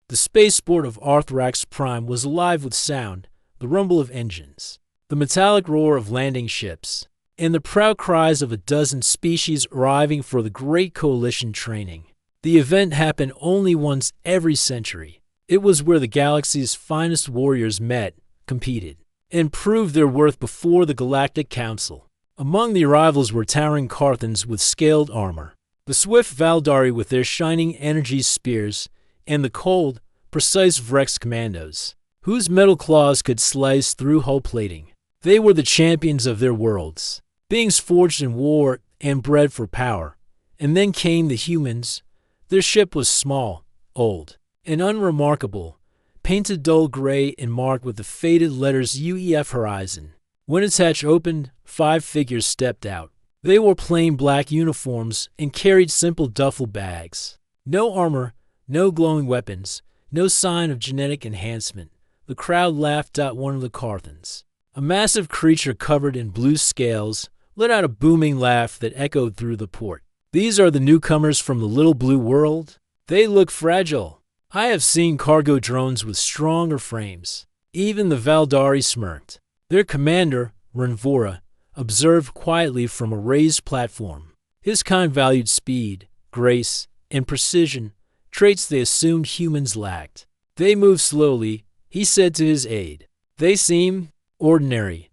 The spaceport of Arthrax Prime was alive with sound, the rumble of engines, the metallic roar of landing ships, and the proud cries of a dozen species arriving for the Great Coalition training. The event happened only once every century. It was where the galaxy's finest warriors met, competed, and proved their worth before the Galactic Council. Among the arrivals were towering Carthans with scaled armor, the swift Valdari with their shining energy spears, and the cold, precise Vrex commandos, whose metal claws could slice through hull plating. They were the champions of their worlds, beings forged in war and bred for power. And then came the humans. Their ship was small, old, and unremarkable, painted dull gray and marked with the faded letters UEF Horizon. When its hatch opened, 5 figures stepped out. They wore plain black uniforms and carried simple duffel bags. No armor, no glowing weapons, no sign of genetic enhancement. The crowd laughed at one of the Carthans. A massive creature covered in blue scales let out a booming laugh that echoed through the port. These are the newcomers from the little blue world? They look fragile. I have seen cargo drones with stronger frames. Even the Valdari smirked. Their commander, Renvora, observed quietly from a raised platform. His kind valued speed, grace, and precision, traits they assumed humans lacked. They moved slowly, he said to his aide. They seem ordinary,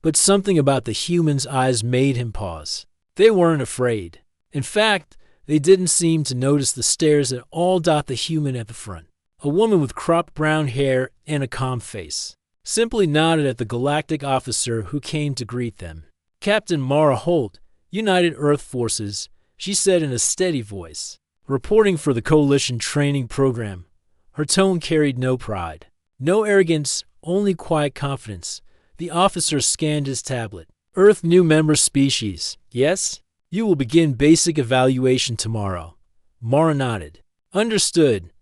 but something about the humans' eyes made him pause. They weren't afraid. In fact, they didn't seem to notice the stares that all dot the human at the front. A woman with cropped brown hair and a calm face simply nodded at the galactic officer who came to greet them. Captain Mara Holt, United Earth Forces, she said in a steady voice, reporting for the Coalition training program. Her tone carried no pride, no arrogance, only quiet confidence. The officer scanned his tablet. Earth new member species, yes? You will begin basic evaluation tomorrow. Mara nodded. Understood.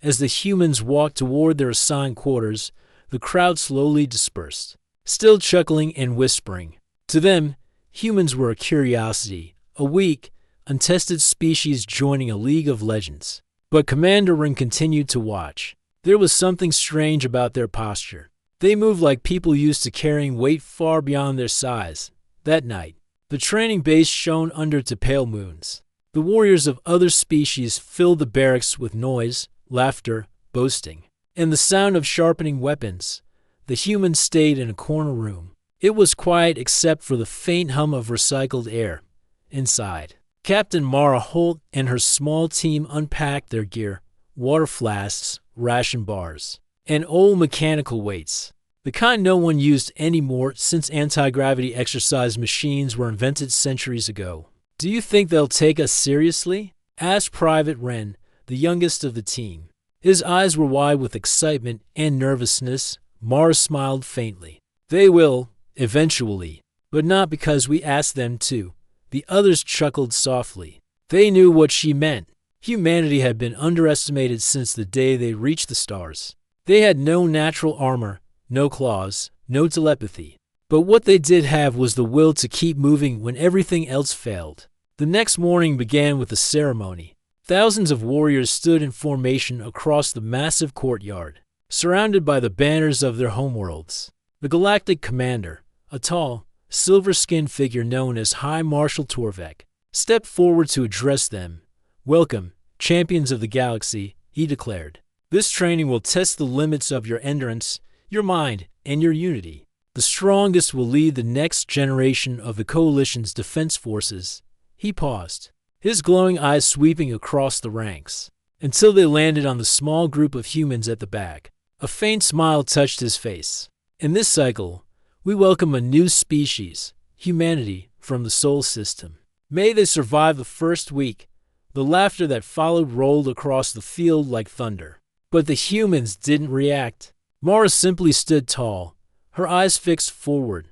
As the humans walked toward their assigned quarters, the crowd slowly dispersed, still chuckling and whispering. To them, humans were a curiosity, a weak, untested species joining a league of legends. But Commander Ring continued to watch. There was something strange about their posture. They moved like people used to carrying weight far beyond their size. That night, the training base shone under to pale moons. The warriors of other species filled the barracks with noise, laughter, boasting, and the sound of sharpening weapons. The humans stayed in a corner room. It was quiet except for the faint hum of recycled air. Inside, Captain Mara Holt and her small team unpacked their gear, water flasks, ration bars, and old mechanical weights, the kind no one used anymore since anti-gravity exercise machines were invented centuries ago. Do you think they'll take us seriously? Asked Private Wren, the youngest of the team. His eyes were wide with excitement and nervousness. Mara smiled faintly. They will, eventually, but not because we asked them to. The others chuckled softly. They knew what she meant. Humanity had been underestimated since the day they reached the stars. They had no natural armor, no claws, no telepathy. But what they did have was the will to keep moving when everything else failed. The next morning began with a ceremony. Thousands of warriors stood in formation across the massive courtyard, surrounded by the banners of their homeworlds. The galactic commander, a tall, silver-skinned figure known as High Marshal Torvek, stepped forward to address them. Welcome, champions of the galaxy, he declared. This training will test the limits of your endurance, your mind, and your unity. The strongest will lead the next generation of the Coalition's defense forces. He paused, his glowing eyes sweeping across the ranks, until they landed on the small group of humans at the back. A faint smile touched his face. In this cycle, we welcome a new species, humanity, from the Sol system. May they survive the first week. The laughter that followed rolled across the field like thunder. But the humans didn't react. Mara simply stood tall, her eyes fixed forward.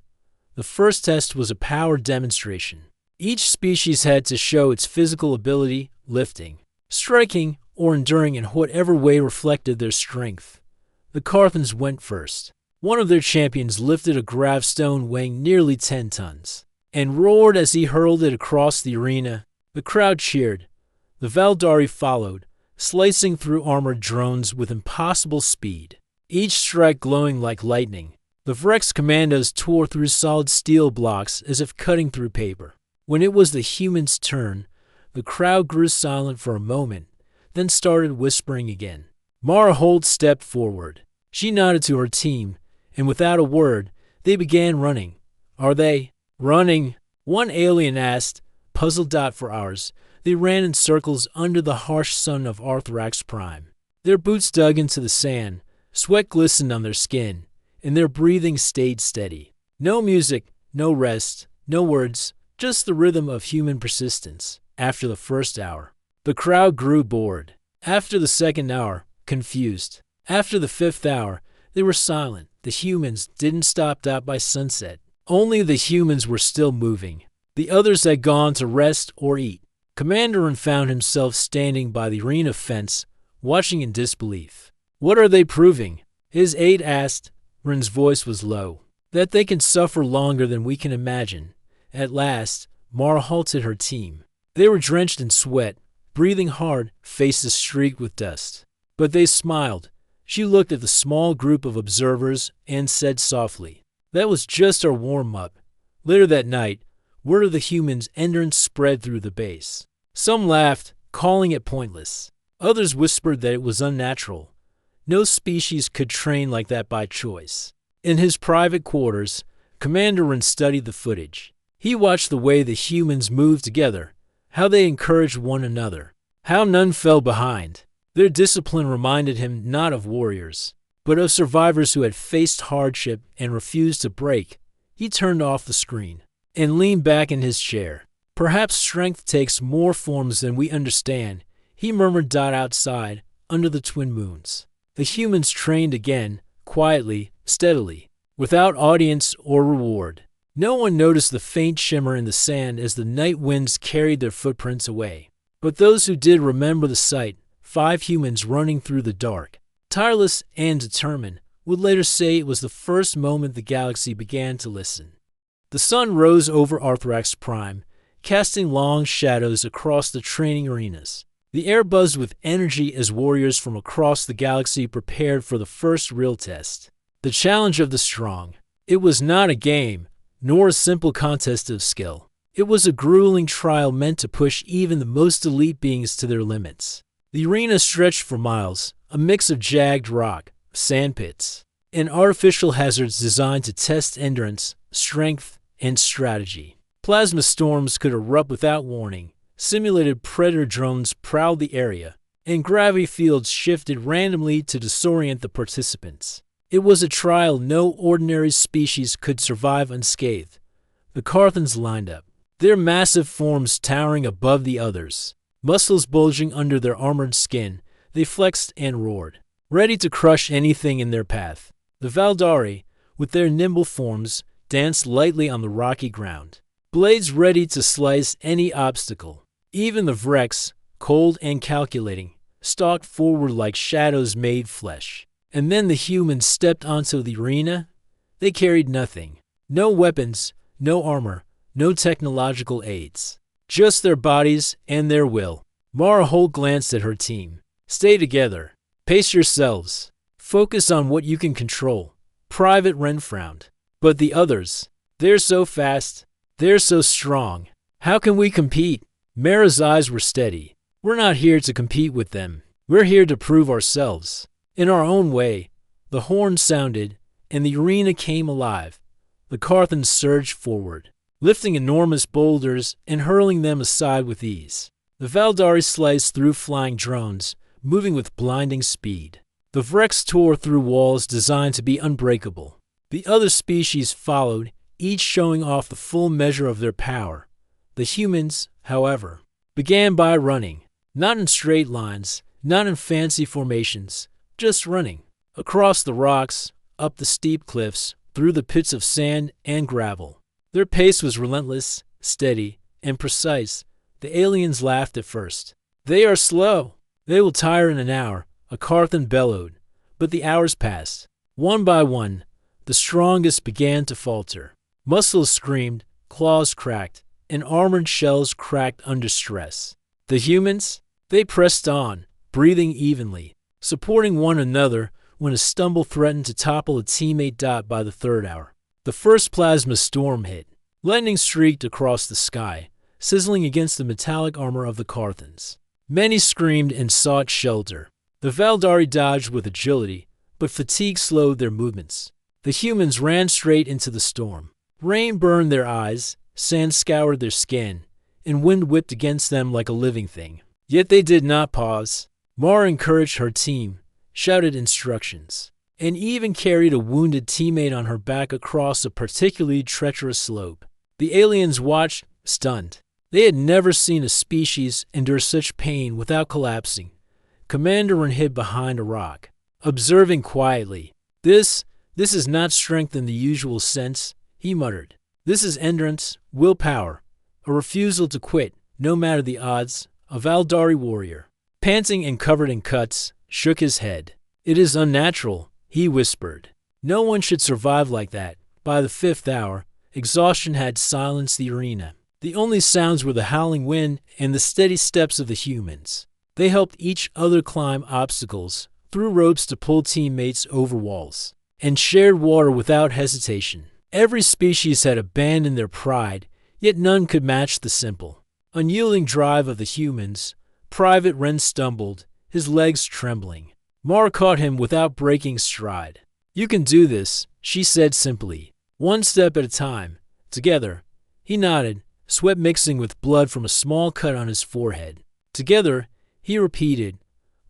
The first test was a power demonstration. Each species had to show its physical ability, lifting, striking, or enduring in whatever way reflected their strength. The Carthans went first. One of their champions lifted a gravstone weighing nearly 10 tons, and roared as he hurled it across the arena. The crowd cheered. The Valdari followed, slicing through armored drones with impossible speed, each strike glowing like lightning. The Vrex commandos tore through solid steel blocks as if cutting through paper. When it was the humans' turn, the crowd grew silent for a moment, then started whispering again. Mara Holt stepped forward. She nodded to her team, and without a word, they began running. "Are they running?" one alien asked, puzzled for hours. They ran in circles under the harsh sun of Arthrax Prime. Their boots dug into the sand, sweat glistened on their skin, and their breathing stayed steady. No music, no rest, no words, just the rhythm of human persistence. After the first hour, the crowd grew bored. After the second hour, confused. After the fifth hour, they were silent. The humans didn't stop by sunset. Only the humans were still moving. The others had gone to rest or eat. Commander Rin found himself standing by the arena fence, watching in disbelief. "What are they proving?" his aide asked. Rin's voice was low. "That they can suffer longer than we can imagine." At last, Mara halted her team. They were drenched in sweat, breathing hard, faces streaked with dust. But they smiled. She looked at the small group of observers and said softly, "That was just our warm-up." Later that night, word of the humans' entrance spread through the base. Some laughed, calling it pointless. Others whispered that it was unnatural. No species could train like that by choice. In his private quarters, Commander Rin studied the footage. He watched the way the humans moved together, how they encouraged one another, how none fell behind. Their discipline reminded him not of warriors, but of survivors who had faced hardship and refused to break. He turned off the screen and leaned back in his chair. "Perhaps strength takes more forms than we understand," he murmured outside, under the twin moons. The humans trained again, quietly, steadily, without audience or reward. No one noticed the faint shimmer in the sand as the night winds carried their footprints away. But those who did remember the sight, 5 humans running through the dark, tireless and determined, would later say it was the first moment the galaxy began to listen. The sun rose over Arthrax Prime, casting long shadows across the training arenas. The air buzzed with energy as warriors from across the galaxy prepared for the first real test. The challenge of the strong. It was not a game, nor a simple contest of skill. It was a grueling trial meant to push even the most elite beings to their limits. The arena stretched for miles, a mix of jagged rock, sand pits, and artificial hazards designed to test endurance, strength, and strategy. Plasma storms could erupt without warning. Simulated predator drones prowled the area, and gravity fields shifted randomly to disorient the participants. It was a trial no ordinary species could survive unscathed. The Carthans lined up, their massive forms towering above the others. Muscles bulging under their armored skin, they flexed and roared, ready to crush anything in their path. The Valdari, with their nimble forms, danced lightly on the rocky ground, blades ready to slice any obstacle. Even the Vrex, cold and calculating, stalked forward like shadows made flesh. And then the humans stepped onto the arena. They carried nothing. No weapons, no armor, no technological aids. Just their bodies and their will. Mara Holt glanced at her team. "Stay together. Pace yourselves. Focus on what you can control." Private Ren frowned. "But the others, they're so fast. They're so strong. How can we compete?" Mara's eyes were steady. "We're not here to compete with them. We're here to prove ourselves." In our own way, the horn sounded, and the arena came alive. The Carthans surged forward, lifting enormous boulders and hurling them aside with ease. The Valdari sliced through flying drones, moving with blinding speed. The Vrex tore through walls designed to be unbreakable. The other species followed, each showing off the full measure of their power. The humans, however, began by running, not in straight lines, not in fancy formations, just running. Across the rocks, up the steep cliffs, through the pits of sand and gravel. Their pace was relentless, steady, and precise. The aliens laughed at first. "They are slow. They will tire in an hour," a Carthan bellowed. But the hours passed. One by one, the strongest began to falter. Muscles screamed, claws cracked, and armored shells cracked under stress. The humans, they pressed on, breathing evenly, supporting one another when a stumble threatened to topple a teammate. By the third hour, the first plasma storm hit. Lightning streaked across the sky, sizzling against the metallic armor of the Carthans. Many screamed and sought shelter. The Valdari dodged with agility, but fatigue slowed their movements. The humans ran straight into the storm. Rain burned their eyes, sand scoured their skin, and wind whipped against them like a living thing. Yet they did not pause. Mara encouraged her team, shouted instructions, and even carried a wounded teammate on her back across a particularly treacherous slope. The aliens watched, stunned. They had never seen a species endure such pain without collapsing. Commander Ren hid behind a rock, observing quietly. This is not strength in the usual sense, he muttered. This is endurance, willpower, a refusal to quit, no matter the odds. A Valdari warrior, panting and covered in cuts, shook his head. It is unnatural, he whispered. No one should survive like that. By the fifth hour, exhaustion had silenced the arena. The only sounds were the howling wind and the steady steps of the humans. They helped each other climb obstacles, threw ropes to pull teammates over walls, and shared water without hesitation. Every species had abandoned their pride, yet none could match the simple, unyielding drive of the humans. Private Ren stumbled, his legs trembling. Mara caught him without breaking stride. You can do this, she said simply. One step at a time. Together. He nodded, sweat mixing with blood from a small cut on his forehead. Together, he repeated.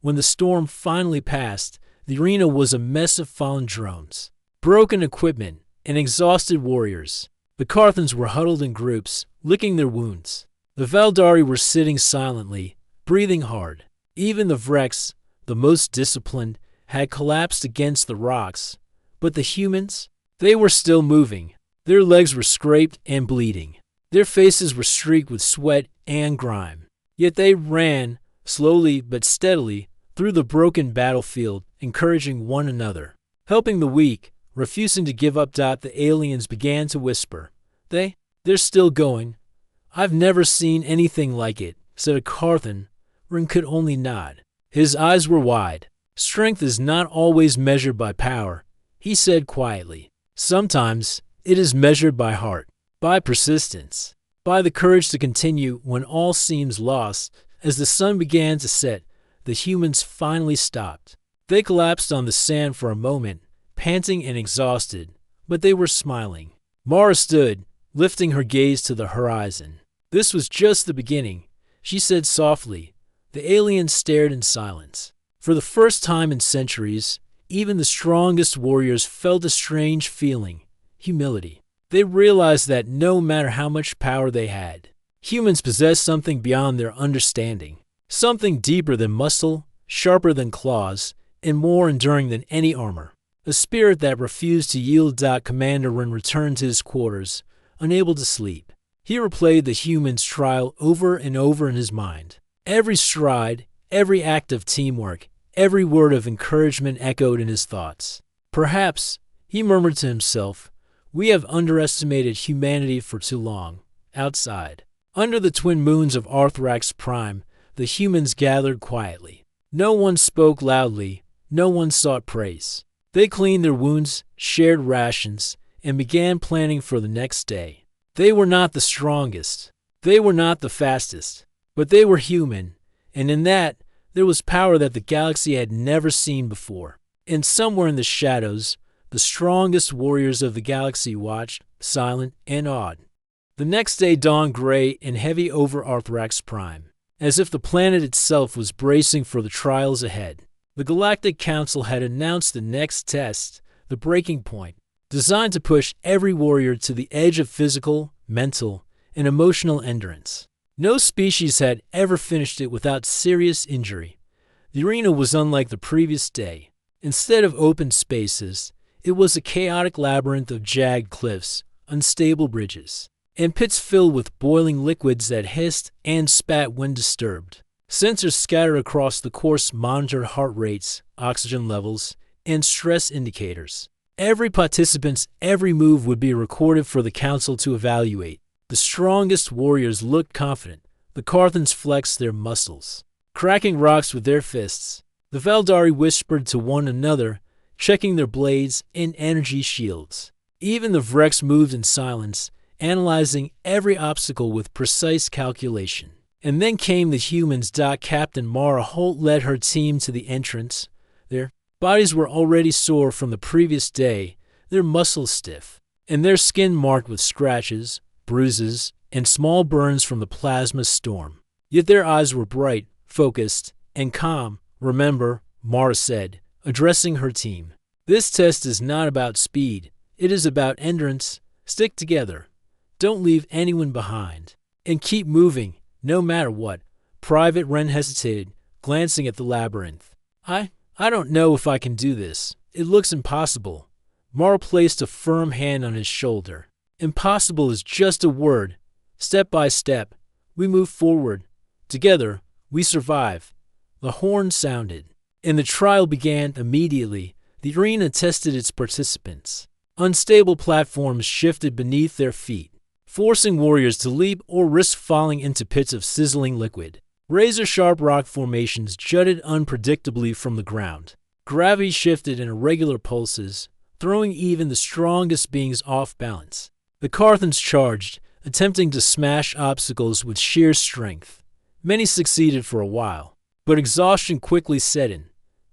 When the storm finally passed, the arena was a mess of fallen drones, broken equipment, and exhausted warriors. The Carthans were huddled in groups, licking their wounds. The Valdari were sitting silently, breathing hard. Even the Vrex, the most disciplined, had collapsed against the rocks. But the humans? They were still moving. Their legs were scraped and bleeding. Their faces were streaked with sweat and grime. Yet they ran, slowly but steadily, through the broken battlefield, encouraging one another, helping the weak, refusing to give up. The aliens began to whisper. They're still going. I've never seen anything like it, said a Carthan. Ren could only nod. His eyes were wide. Strength is not always measured by power, he said quietly. Sometimes it is measured by heart, by persistence, by the courage to continue when all seems lost. As the sun began to set, the humans finally stopped. They collapsed on the sand for a moment, panting and exhausted, but they were smiling. Mara stood, lifting her gaze to the horizon. This was just the beginning, she said softly. The aliens stared in silence. For the first time in centuries, even the strongest warriors felt a strange feeling, humility. They realized that no matter how much power they had, humans possessed something beyond their understanding, something deeper than muscle, sharper than claws, and more enduring than any armor. A spirit that refused to yield. Commander Ren returned to his quarters, unable to sleep. He replayed the humans' trial over and over in his mind. Every stride, every act of teamwork, every word of encouragement echoed in his thoughts. Perhaps, he murmured to himself, we have underestimated humanity for too long. Outside, under the twin moons of Arthrax Prime, the humans gathered quietly. No one spoke loudly, no one sought praise. They cleaned their wounds, shared rations, and began planning for the next day. They were not the strongest. They were not the fastest. But they were human, and in that, there was power that the galaxy had never seen before. And somewhere in the shadows, the strongest warriors of the galaxy watched, silent and awed. The next day dawned gray and heavy over Arthrax Prime, as if the planet itself was bracing for the trials ahead. The Galactic Council had announced the next test, the breaking point, designed to push every warrior to the edge of physical, mental, and emotional endurance. No species had ever finished it without serious injury. The arena was unlike the previous day. Instead of open spaces, it was a chaotic labyrinth of jagged cliffs, unstable bridges, and pits filled with boiling liquids that hissed and spat when disturbed. Sensors scattered across the course monitored heart rates, oxygen levels, and stress indicators. Every participant's every move would be recorded for the council to evaluate. The strongest warriors looked confident. The Carthans flexed their muscles. cracking rocks with their fists. The Valdari whispered to one another, checking their blades and energy shields. Even the Vrex moved in silence, analyzing every obstacle with precise calculation. And then came the humans. Captain Mara Holt led her team to the entrance. Their bodies were already sore from the previous day, their muscles stiff, and their skin marked with scratches, bruises, and small burns from the plasma storm. Yet their eyes were bright, focused, and calm. Remember, Mara said, addressing her team. This test is not about speed. It is about endurance. Stick together. Don't leave anyone behind. And keep moving, no matter what. Private Wren hesitated, glancing at the labyrinth. I don't know if I can do this. It looks impossible. Mara placed a firm hand on his shoulder. Impossible is just a word. Step by step, we move forward. Together, we survive. The horn sounded, and the trial began immediately. The arena tested its participants. Unstable platforms shifted beneath their feet, forcing warriors to leap or risk falling into pits of sizzling liquid. Razor-sharp rock formations jutted unpredictably from the ground. Gravity shifted in irregular pulses, throwing even the strongest beings off balance. The Carthans charged, attempting to smash obstacles with sheer strength. Many succeeded for a while, but exhaustion quickly set in.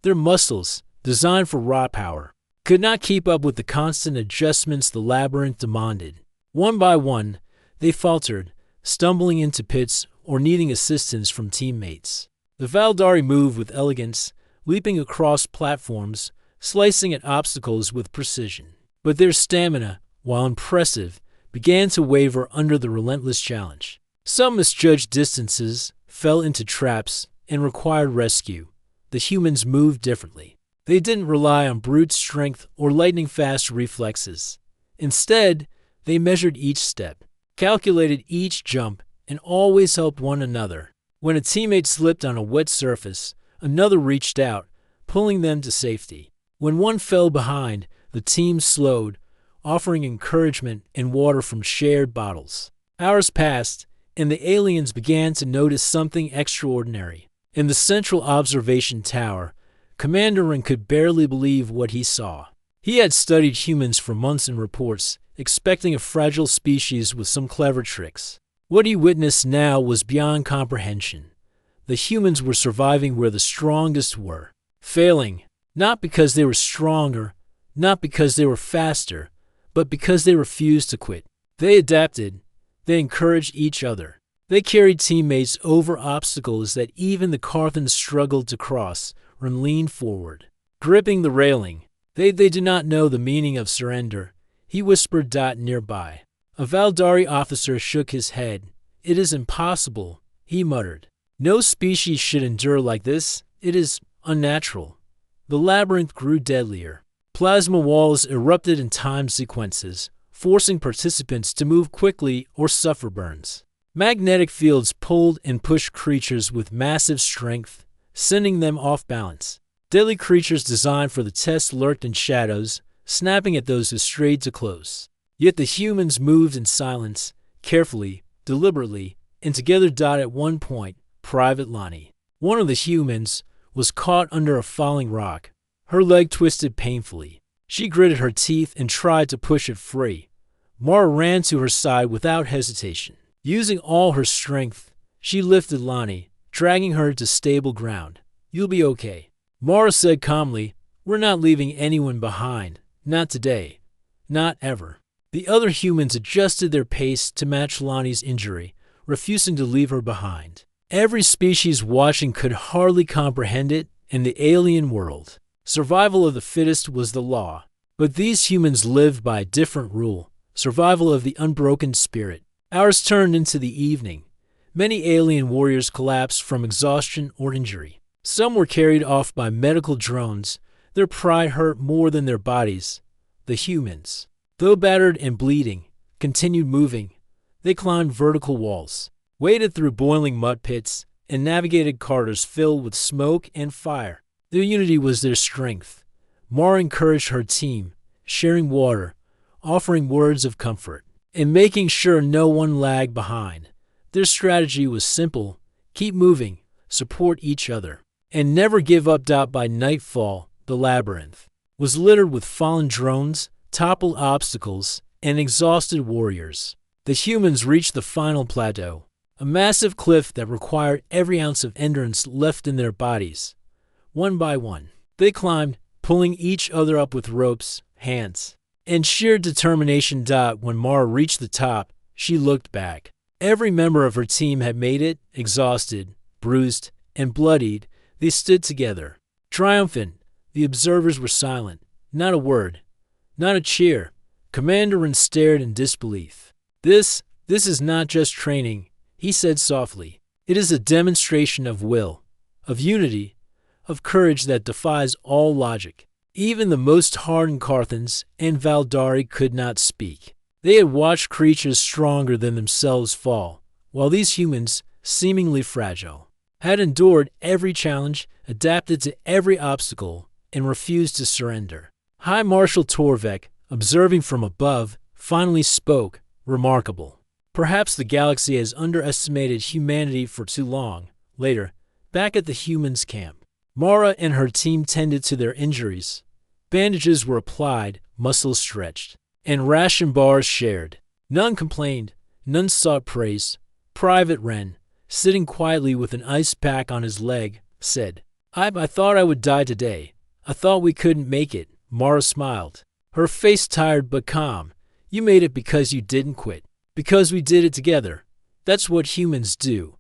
Their muscles, designed for raw power, could not keep up with the constant adjustments the labyrinth demanded. One by one, they faltered, stumbling into pits or needing assistance from teammates. The Valdari moved with elegance, leaping across platforms, slicing at obstacles with precision. But their stamina, while impressive, began to waver under the relentless challenge. Some misjudged distances, fell into traps, and required rescue. The humans moved differently. They didn't rely on brute strength or lightning-fast reflexes. Instead, they measured each step, calculated each jump, and always helped one another. When a teammate slipped on a wet surface, another reached out, pulling them to safety. When one fell behind, the team slowed, offering encouragement and water from shared bottles. Hours passed, and the aliens began to notice something extraordinary. In the central observation tower, Commander Wren could barely believe what he saw. He had studied humans for months in reports, expecting a fragile species with some clever tricks. What he witnessed now was beyond comprehension. The humans were surviving where the strongest were, failing, not because they were stronger, not because they were faster, but because they refused to quit. They adapted. They encouraged each other. They carried teammates over obstacles that even the Carthans struggled to cross, and leaned forward, gripping the railing. They did not know the meaning of surrender. He whispered nearby. A Valdari officer shook his head. It is impossible, he muttered. No species should endure like this. It is unnatural. The labyrinth grew deadlier. Plasma walls erupted in time sequences, forcing participants to move quickly or suffer burns. Magnetic fields pulled and pushed creatures with massive strength, sending them off balance. Deadly creatures designed for the test lurked in shadows, snapping at those who strayed too close. Yet the humans moved in silence, carefully, deliberately, and together. At one point, Private Lonnie, one of the humans, was caught under a falling rock. Her leg twisted painfully. She gritted her teeth and tried to push it free. Mara ran to her side without hesitation. Using all her strength, she lifted Lonnie, dragging her to stable ground. You'll be okay, Mara said calmly. We're not leaving anyone behind. Not today. Not ever. The other humans adjusted their pace to match Lonnie's injury, refusing to leave her behind. Every species watching could hardly comprehend it in the alien world. Survival of the fittest was the law. But these humans lived by a different rule, survival of the unbroken spirit. Hours turned into the evening. Many alien warriors collapsed from exhaustion or injury. Some were carried off by medical drones. Their pride hurt more than their bodies. The humans, though battered and bleeding, continued moving. They climbed vertical walls, waded through boiling mud pits, and navigated corridors filled with smoke and fire. Their unity was their strength. Mara encouraged her team, sharing water, offering words of comfort, and making sure no one lagged behind. Their strategy was simple: keep moving, support each other, and never give up. By nightfall, the labyrinth was littered with fallen drones, toppled obstacles, and exhausted warriors. The humans reached the final plateau, a massive cliff that required every ounce of endurance left in their bodies. One by one, they climbed, pulling each other up with ropes, hands, and sheer determination. When Mara reached the top, she looked back. Every member of her team had made it. Exhausted, bruised, and bloodied, they stood together. Triumphant, the observers were silent. Not a word, not a cheer. Commander Ren stared in disbelief. This is not just training, he said softly. It is a demonstration of will, of unity, of courage that defies all logic. Even the most hardened Carthans and Valdari could not speak. They had watched creatures stronger than themselves fall, while these humans, seemingly fragile, had endured every challenge, adapted to every obstacle, and refused to surrender. High Marshal Torvek, observing from above, finally spoke. Remarkable. Perhaps the galaxy has underestimated humanity for too long. Later, back at the humans' camp, Mara and her team tended to their injuries. Bandages were applied, muscles stretched, and ration bars shared. None complained, none sought praise. Private Ren, sitting quietly with an ice pack on his leg, said, I thought I would die today. I thought we couldn't make it. Mara smiled, her face tired but calm. You made it because you didn't quit. Because we did it together. That's what humans do.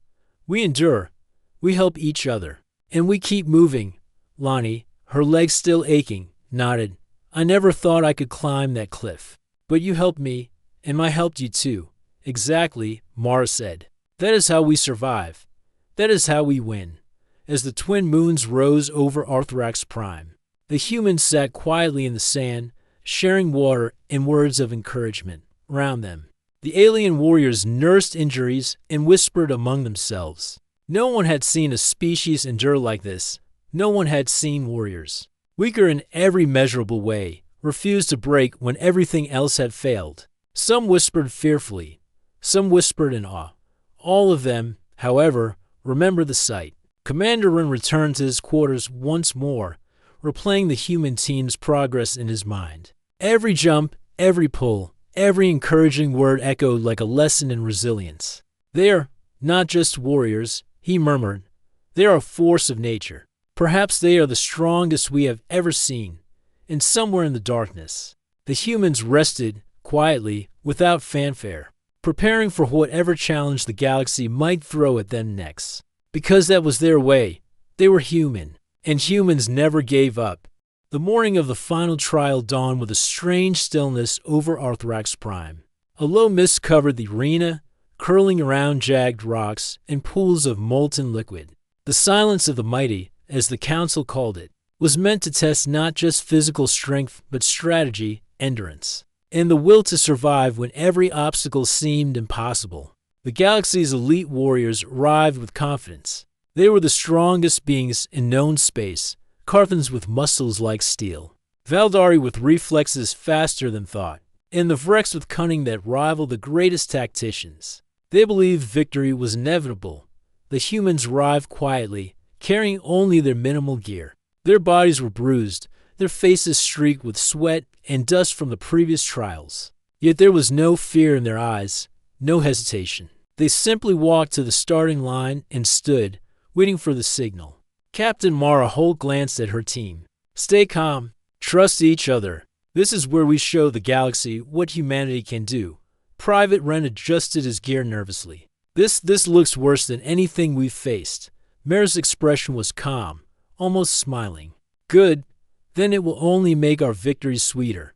We endure. We help each other. And we keep moving. Lonnie, her legs still aching, nodded. I never thought I could climb that cliff. But you helped me, and I helped you too. Exactly, Mara said. That is how we survive. That is how we win. As the twin moons rose over Arthrax Prime, the humans sat quietly in the sand, sharing water and words of encouragement. Around them, the alien warriors nursed injuries and whispered among themselves. No one had seen a species endure like this. No one had seen warriors, weaker in every measurable way, refuse to break when everything else had failed. Some whispered fearfully. Some whispered in awe. All of them, however, remembered the sight. Commander Ren returned to his quarters once more, replaying the human team's progress in his mind. Every jump, every pull, every encouraging word echoed like a lesson in resilience. They're not just warriors, he murmured. They are a force of nature. Perhaps they are the strongest we have ever seen. And somewhere in the darkness, the humans rested quietly, without fanfare, preparing for whatever challenge the galaxy might throw at them next. Because that was their way. They were human. And humans never gave up. The morning of the final trial dawned with a strange stillness over Arthrax Prime. A low mist covered the arena, curling around jagged rocks and pools of molten liquid. The silence of the mighty, as the council called it, was meant to test not just physical strength but strategy, endurance, and the will to survive when every obstacle seemed impossible. The galaxy's elite warriors arrived with confidence. They were the strongest beings in known space, Carthans with muscles like steel, Valdari with reflexes faster than thought, and the Vrex with cunning that rivaled the greatest tacticians. They believed victory was inevitable. The humans arrived quietly, carrying only their minimal gear. Their bodies were bruised, their faces streaked with sweat and dust from the previous trials. Yet there was no fear in their eyes, no hesitation. They simply walked to the starting line and stood, waiting for the signal. Captain Mara Holt glanced at her team. Stay calm. Trust each other. This is where we show the galaxy what humanity can do. Private Ren adjusted his gear nervously. This looks worse than anything we've faced. Mara's expression was calm, almost smiling. Good. Then it will only make our victories sweeter.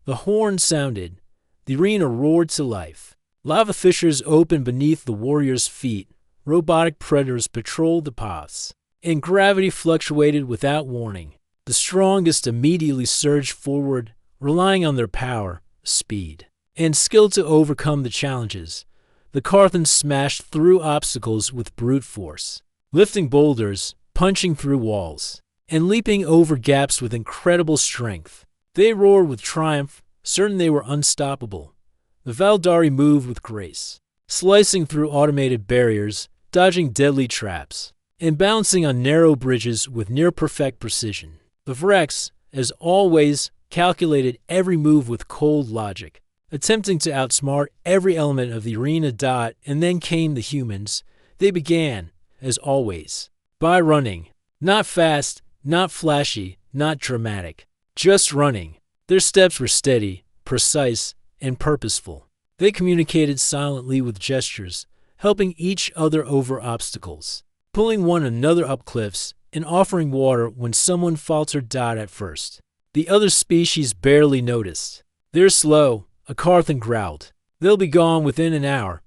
The horn sounded. The arena roared to life. Lava fissures opened beneath the warriors' feet. Robotic predators patrolled the paths, and gravity fluctuated without warning. The strongest immediately surged forward, relying on their power, speed, and skill to overcome the challenges. The Carthans smashed through obstacles with brute force, lifting boulders, punching through walls, and leaping over gaps with incredible strength. They roared with triumph, certain they were unstoppable. The Valdari moved with grace, slicing through automated barriers, dodging deadly traps. and balancing on narrow bridges with near-perfect precision. The Vrex, as always, calculated every move with cold logic, attempting to outsmart every element of the arena. And then came the humans. They began, as always, by running. Not fast, not flashy, not dramatic. Just running. Their steps were steady, precise, and purposeful. They communicated silently with gestures, helping each other over obstacles, pulling one another up cliffs, and offering water when someone faltered. At first, the other species barely noticed. "They're slow," a Carthan growled. "They'll be gone within an hour."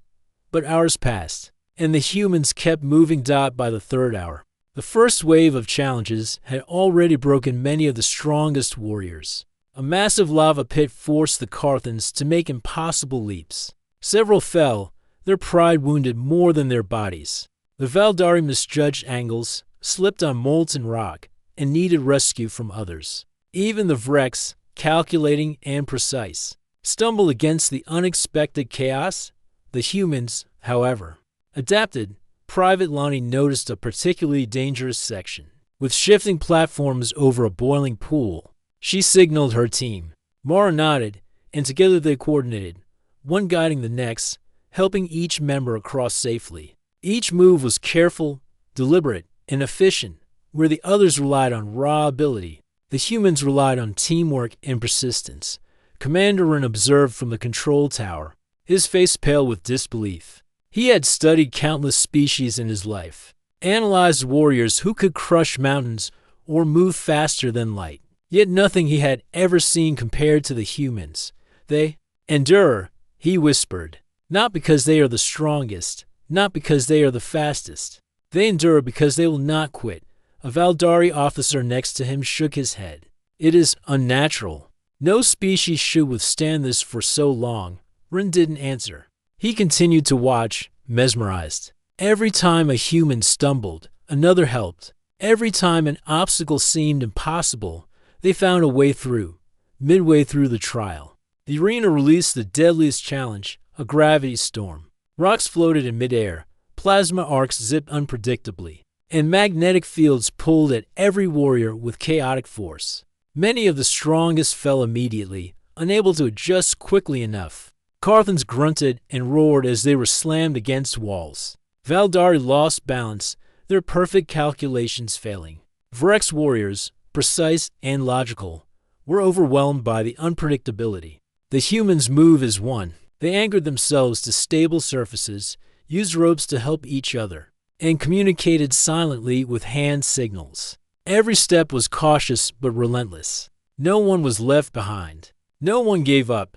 But hours passed, and the humans kept moving. By the third hour, the first wave of challenges had already broken many of the strongest warriors. A massive lava pit forced the Carthans to make impossible leaps. Several fell, their pride wounded more than their bodies. The Valdari misjudged angles, slipped on molten rock, and needed rescue from others. Even the Vrex, calculating and precise, stumbled against the unexpected chaos. The humans, however, adapted. Private Lonnie noticed a particularly dangerous section, with shifting platforms over a boiling pool. She signaled her team. Mara nodded, and together they coordinated, one guiding the next, helping each member across safely. Each move was careful, deliberate, and efficient. Where the others relied on raw ability, the humans relied on teamwork and persistence. Commander Ren observed from the control tower, his face pale with disbelief. He had studied countless species in his life, analyzed warriors who could crush mountains or move faster than light. Yet nothing he had ever seen compared to the humans. "They endure," he whispered, "not because they are the strongest, not because they are the fastest. They endure because they will not quit." A Valdari officer next to him shook his head. "It is unnatural. No species should withstand this for so long." Rin didn't answer. He continued to watch, mesmerized. Every time a human stumbled, another helped. Every time an obstacle seemed impossible, they found a way through. Midway through the trial, the arena released the deadliest challenge, a gravity storm. Rocks floated in midair, plasma arcs zipped unpredictably, and magnetic fields pulled at every warrior with chaotic force. Many of the strongest fell immediately, unable to adjust quickly enough. Carthans grunted and roared as they were slammed against walls. Valdari lost balance, their perfect calculations failing. Vrex warriors, precise and logical, were overwhelmed by the unpredictability. The humans move as one. They anchored themselves to stable surfaces, used ropes to help each other, and communicated silently with hand signals. Every step was cautious but relentless. No one was left behind. No one gave up.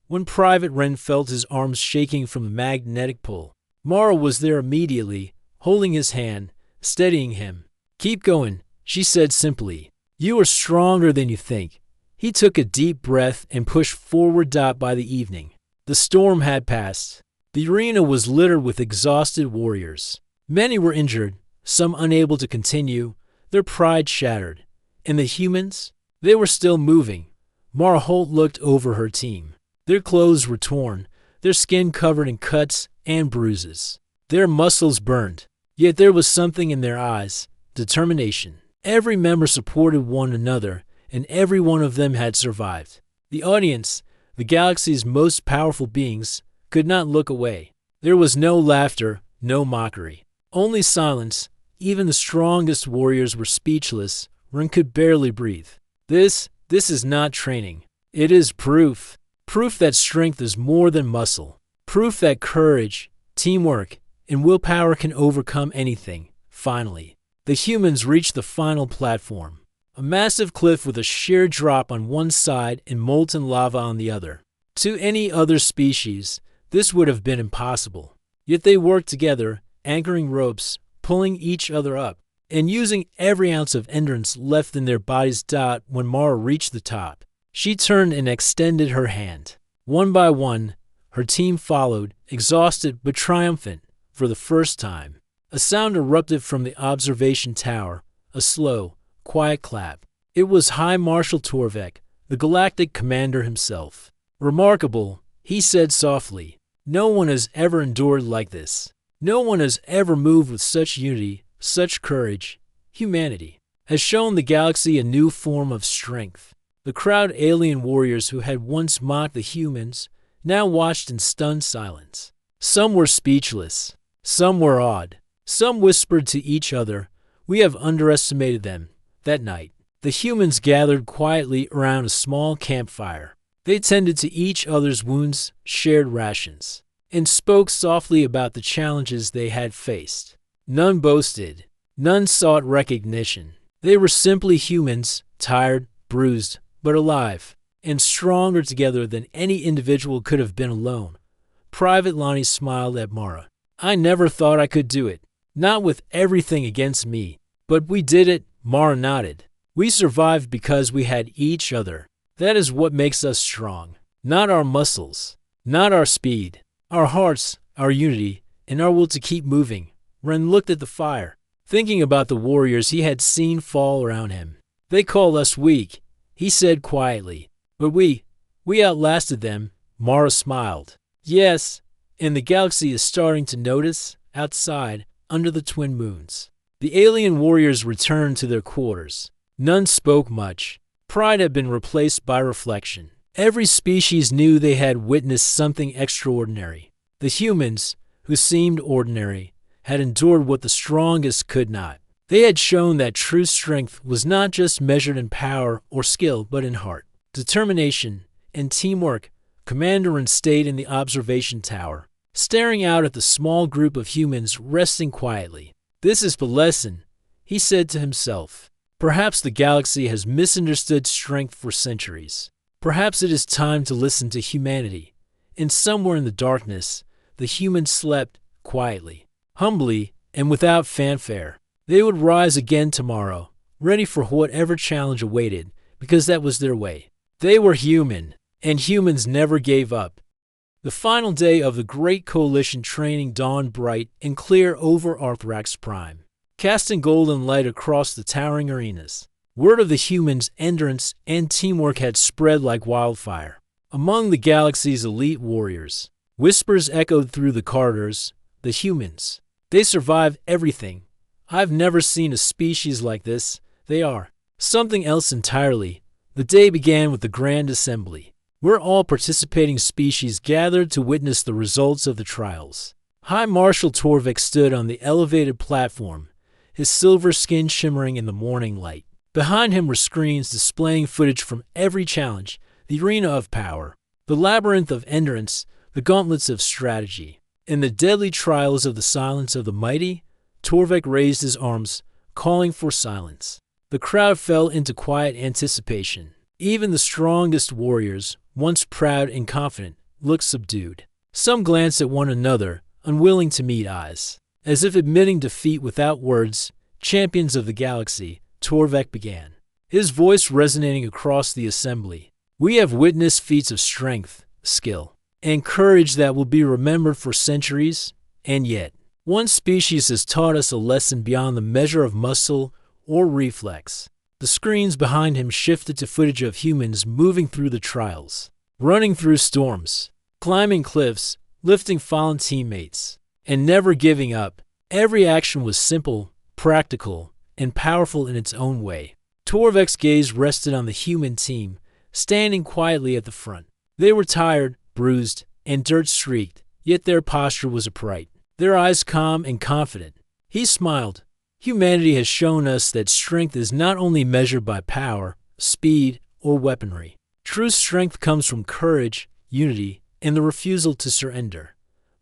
When Private Ren felt his arms shaking from the magnetic pull, Mara was there immediately, holding his hand, steadying him. "Keep going," she said simply. "You are stronger than you think." He took a deep breath and pushed forward. By the evening, the storm had passed. The arena was littered with exhausted warriors. Many were injured, some unable to continue, their pride shattered. And the humans? They were still moving. Mara Holt looked over her team. Their clothes were torn, their skin covered in cuts and bruises. Their muscles burned. Yet there was something in their eyes, determination. Every member supported one another, and every one of them had survived. The audience, the galaxy's most powerful beings, could not look away. There was no laughter, no mockery. Only silence. Even the strongest warriors were speechless. Ren could barely breathe. This is not training. It is proof. Proof that strength is more than muscle. Proof that courage, teamwork, and willpower can overcome anything. Finally, the humans reached the final platform. A massive cliff with a sheer drop on one side and molten lava on the other. To any other species, this would have been impossible. Yet they worked together, anchoring ropes, pulling each other up, and using every ounce of endurance left in their bodies. When Mara reached the top, she turned and extended her hand. One by one, her team followed, exhausted but triumphant for the first time. A sound erupted from the observation tower, a slow, quiet clap. It was High Marshal Torvek, the galactic commander himself. "Remarkable," he said softly. "No one has ever endured like this. No one has ever moved with such unity, such courage. Humanity has shown the galaxy a new form of strength. The crowd alien warriors who had once mocked the humans now watched in stunned silence. Some were speechless. Some were awed. Some whispered to each other, "We have underestimated them." That night, the humans gathered quietly around a small campfire. They tended to each other's wounds, shared rations, and spoke softly about the challenges they had faced. None boasted. None sought recognition. They were simply humans, tired, bruised, but alive, and stronger together than any individual could have been alone. Private Lonnie smiled at Mara. "I never thought I could do it. Not with everything against me. But we did it," Mara nodded. "We survived because we had each other. That is what makes us strong. Not our muscles, not our speed. Our hearts, our unity, and our will to keep moving." Ren looked at the fire, thinking about the warriors he had seen fall around him. "They call us weak," he said quietly. "But we outlasted them." Mara smiled. "Yes, and the galaxy is starting to notice." Outside, under the twin moons, the alien warriors returned to their quarters. None spoke much. Pride had been replaced by reflection. Every species knew they had witnessed something extraordinary. The humans, who seemed ordinary, had endured what the strongest could not. They had shown that true strength was not just measured in power or skill, but in heart, determination, and teamwork. Commander Ren stayed in the observation tower, staring out at the small group of humans resting quietly. "This is the lesson," he said to himself. "Perhaps the galaxy has misunderstood strength for centuries. Perhaps it is time to listen to humanity." And somewhere in the darkness, the humans slept quietly, humbly, and without fanfare. They would rise again tomorrow, ready for whatever challenge awaited, because that was their way. They were human, and humans never gave up. The final day of the Great Coalition training dawned bright and clear over Arthrax Prime, casting golden light across the towering arenas. Word of the humans' endurance and teamwork had spread like wildfire among the galaxy's elite warriors. Whispers echoed through the corridors. "The humans. They survive everything. I've never seen a species like this. They are something else entirely." The day began with the Grand Assembly, where all participating species gathered to witness the results of the trials. High Marshal Torvik stood on the elevated platform, his silver skin shimmering in the morning light. Behind him were screens displaying footage from every challenge, the arena of power, the labyrinth of endurance, the gauntlets of strategy, and the deadly trials of the silence of the mighty. Torvik raised his arms, calling for silence. The crowd fell into quiet anticipation. Even the strongest warriors, once proud and confident, looked subdued. Some glanced at one another, unwilling to meet eyes. As if admitting defeat without words, "Champions of the galaxy," Torvik began, his voice resonating across the assembly. "We have witnessed feats of strength, skill, and courage that will be remembered for centuries, and yet, one species has taught us a lesson beyond the measure of muscle or reflex." The screens behind him shifted to footage of humans moving through the trials, running through storms, climbing cliffs, lifting fallen teammates, and never giving up. Every action was simple, practical, and powerful in its own way. Torvik's gaze rested on the human team, standing quietly at the front. They were tired, bruised, and dirt-streaked, yet their posture was upright, their eyes calm and confident. He smiled. "Humanity has shown us that strength is not only measured by power, speed, or weaponry. True strength comes from courage, unity, and the refusal to surrender."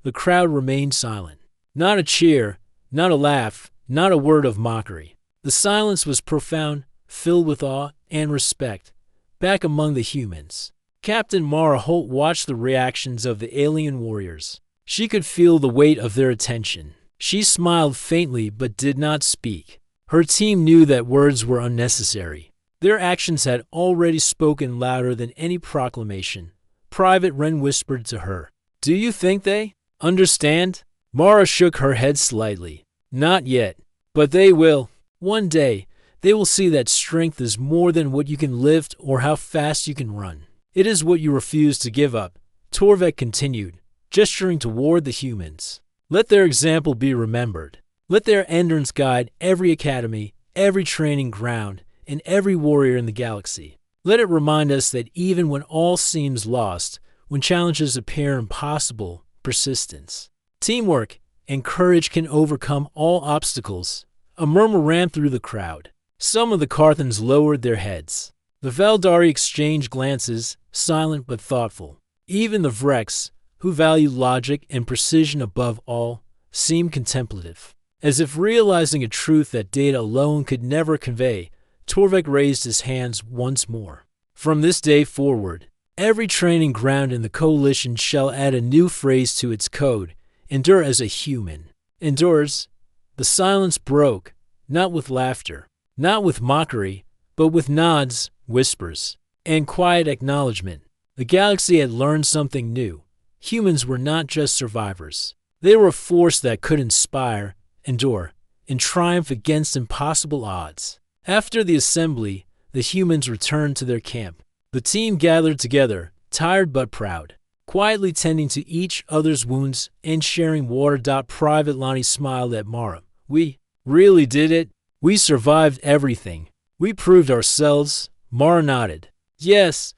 The crowd remained silent. Not a cheer, not a laugh, not a word of mockery. The silence was profound, filled with awe and respect. Back among the humans, Captain Mara Holt watched the reactions of the alien warriors. She could feel the weight of their attention. She smiled faintly but did not speak. Her team knew that words were unnecessary. Their actions had already spoken louder than any proclamation. Private Ren whispered to her, "Do you think they understand?" Mara shook her head slightly. "Not yet, but they will. One day, they will see that strength is more than what you can lift or how fast you can run. It is what you refuse to give up." Torvik continued, gesturing toward the humans. "Let their example be remembered. Let their endurance guide every academy, every training ground, and every warrior in the galaxy. Let it remind us that even when all seems lost, when challenges appear impossible, persistence, teamwork, and courage can overcome all obstacles. A murmur ran through the crowd. Some of the Carthans lowered their heads. The Valdari exchanged glances, silent but thoughtful. Even the Vrex, who valued logic and precision above all, seemed contemplative. As if realizing a truth that data alone could never convey, Torvik raised his hands once more. From this day forward, every training ground in the Coalition shall add a new phrase to its code: endure as a human. Endures. The silence broke, not with laughter, not with mockery, but with nods, whispers, and quiet acknowledgement. The galaxy had learned something new. Humans were not just survivors. They were a force that could inspire, endure, and triumph against impossible odds. After the assembly, the humans returned to their camp. The team gathered together, tired but proud, quietly tending to each other's wounds and sharing water. Private Lonnie smiled at Mara. We really did it. We survived everything. We proved ourselves. Mara nodded. Yes,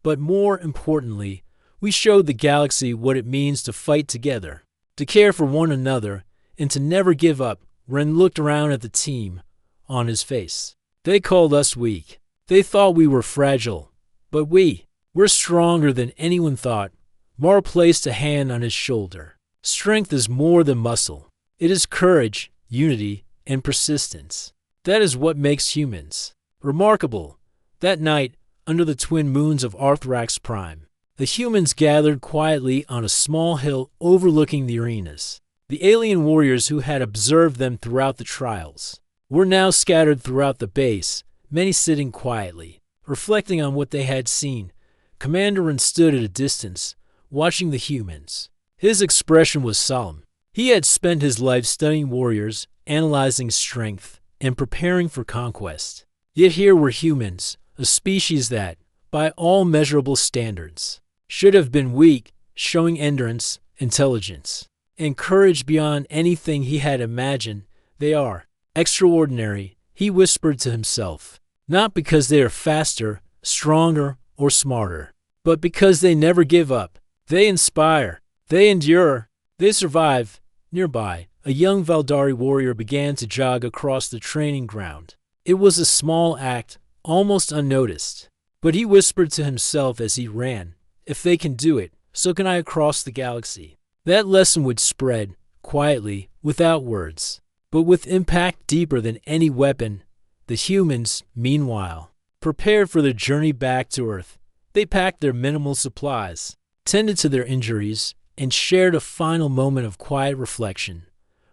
but more importantly, we showed the galaxy what it means to fight together, to care for one another, and to never give up. Ren looked around at the team, on his face. They called us weak. They thought we were fragile. But we're stronger than anyone thought. Mara placed a hand on his shoulder. Strength is more than muscle. It is courage, unity, and persistence. That is what makes humans remarkable. That night, under the twin moons of Arthrax Prime, the humans gathered quietly on a small hill overlooking the arenas. The alien warriors who had observed them throughout the trials were now scattered throughout the base, many sitting quietly, reflecting on what they had seen. Commander Ren stood at a distance, watching the humans. His expression was solemn. He had spent his life studying warriors, analyzing strength, and preparing for conquest. Yet here were humans, a species that, by all measurable standards, should have been weak, showing endurance, intelligence, and courage beyond anything he had imagined. They are extraordinary, he whispered to himself, not because they are faster, stronger, or smarter, but because they never give up. They inspire, they endure, they survive. Nearby, a young Valdari warrior began to jog across the training ground. It was a small act, almost unnoticed, but he whispered to himself as he ran, if they can do it, so can I across the galaxy. That lesson would spread, quietly, without words, but with impact deeper than any weapon. The humans, meanwhile, prepared for their journey back to Earth. They packed their minimal supplies, tended to their injuries, and shared a final moment of quiet reflection.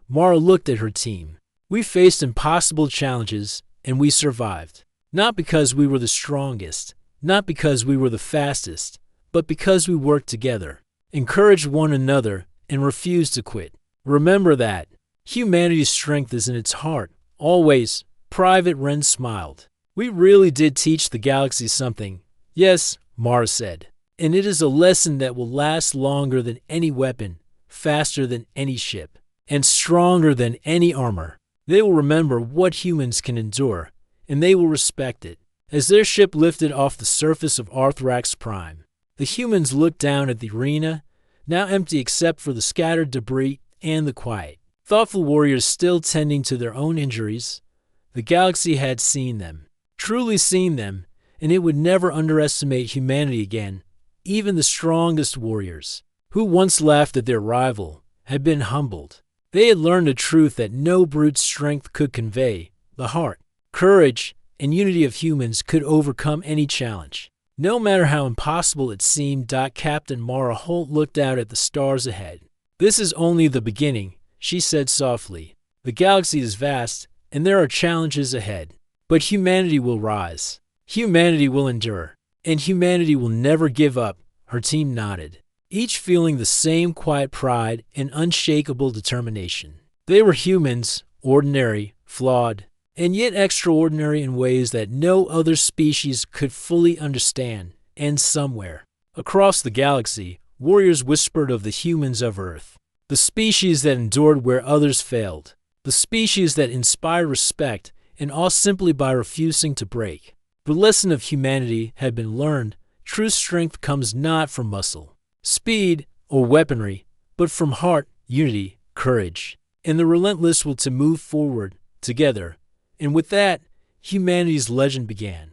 Mara looked at her team. We faced impossible challenges, and we survived. Not because we were the strongest, not because we were the fastest, but because we worked together, encouraged one another, and refused to quit. Remember that. Humanity's strength is in its heart, always. Private Ren smiled. We really did teach the galaxy something. Yes, Mara said. And it is a lesson that will last longer than any weapon, faster than any ship, and stronger than any armor. They will remember what humans can endure, and they will respect it. As their ship lifted off the surface of Arthrax Prime, the humans looked down at the arena, now empty except for the scattered debris and the quiet. Thoughtful warriors still tending to their own injuries. The galaxy had seen them, truly seen them, and it would never underestimate humanity again. Even the strongest warriors, who once laughed at their rival, had been humbled. They had learned a truth that no brute strength could convey. The heart, courage, and unity of humans could overcome any challenge, no matter how impossible it seemed. Captain Mara Holt looked out at the stars ahead. This is only the beginning, she said softly. The galaxy is vast, and there are challenges ahead. But humanity will rise. Humanity will endure. And humanity will never give up. Her team nodded, each feeling the same quiet pride and unshakable determination. They were humans, ordinary, flawed, and yet extraordinary in ways that no other species could fully understand. And somewhere, across the galaxy, warriors whispered of the humans of Earth, the species that endured where others failed, the species that inspired respect and awe simply by refusing to break. The lesson of humanity had been learned. True strength comes not from muscle, speed, or weaponry, but from heart, unity, courage, and the relentless will to move forward together. And with that, humanity's legend began.